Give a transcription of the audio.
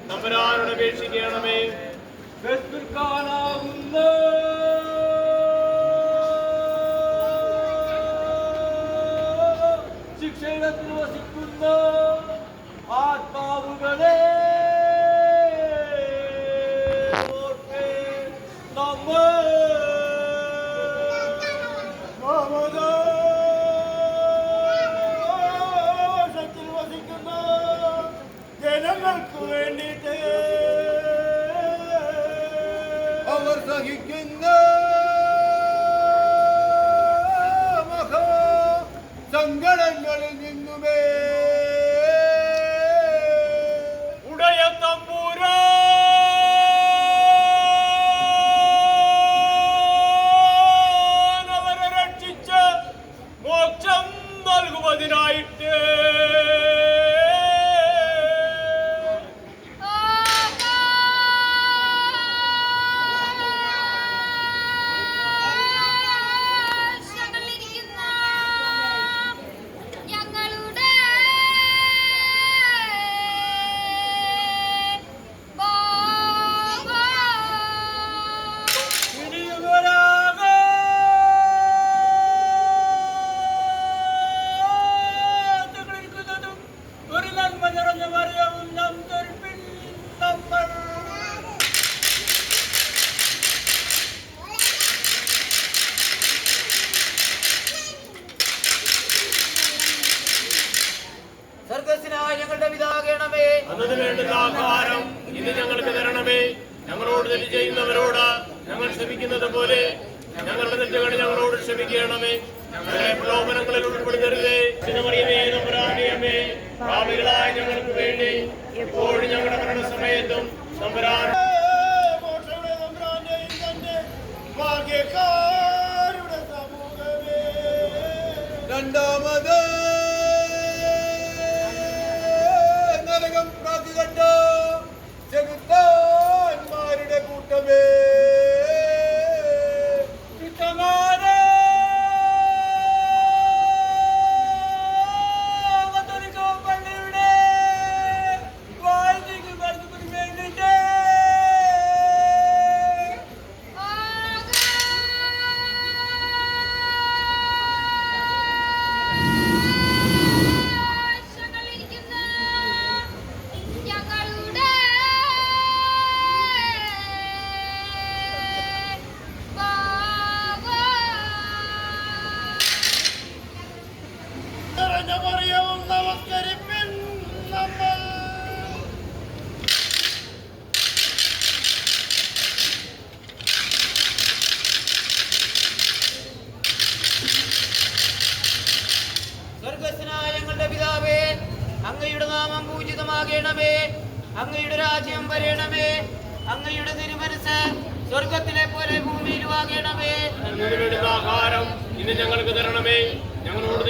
തമ്പുരാനോട് അപേക്ഷിക്കണമേ. ശിക്ഷയിടത്തിൽ വസിക്കുന്ന ആത്മാവുകളെ വസിക്കുന്ന ജനങ്ങൾക്ക് വേണ്ടിയിട്ട് അവർ സഹിക്കുന്ന സങ്കടങ്ങളിൽ നിന്നുമേ ഉടയ തമ്പുരാൻ അവരെ രക്ഷിച്ച് മോക്ഷം നൽകുവതിനായിട്ട് സ്വർഗ്ഗസ്ഥനായ ഞങ്ങളുടെ പിതാവാകണമേ. അന്നു വേണ്ടുന്ന ആഹാരം ഇന്ന് ഞങ്ങൾക്ക് തരണമേ. ഞങ്ങളോട് തെറ്റ് ചെയ്യുന്നവരോട് ഞങ്ങൾ ക്ഷമിക്കുന്നത് പോലെ ഞങ്ങളുടെ തെറ്റുകൾ ഞങ്ങളോട് ക്ഷമിക്കണമേ. ഞങ്ങളെ പ്രലോഭനങ്ങളിൽ ഉൾപ്പെടുത്തരുതേ. തമ്പുരാനേ, പാപികളായ ഞങ്ങൾക്ക് വേണ്ടി എപ്പോഴും ഞങ്ങളുടെ മരണസമയത്തും തമ്പുരാൻ ഭാഗ്യക്കാരുടെ സമൂഹമേ. രണ്ടാമത് നരകം പ്രാപികണ്ട ചെകുത്താന്മാരുടെ കൂട്ടമേ. നമസ്കരിപ്പിൻ നമ്മൾ. സ്വർഗ്ഗസ്ഥനായ ഞങ്ങളുടെ പിതാവേ, അങ്ങയുടെ നാമം പൂജിതമാകണമേ. അങ്ങയുടെ രാജ്യം വരണമേ. അങ്ങയുടെ തിരുമനസ് സ്വർഗത്തിലെ പോലെ ഭൂമിയിലും ആകണമേ. ആഹാരം ഇന്ന് ഞങ്ങൾക്ക് തരണമേ. ഞങ്ങളോട്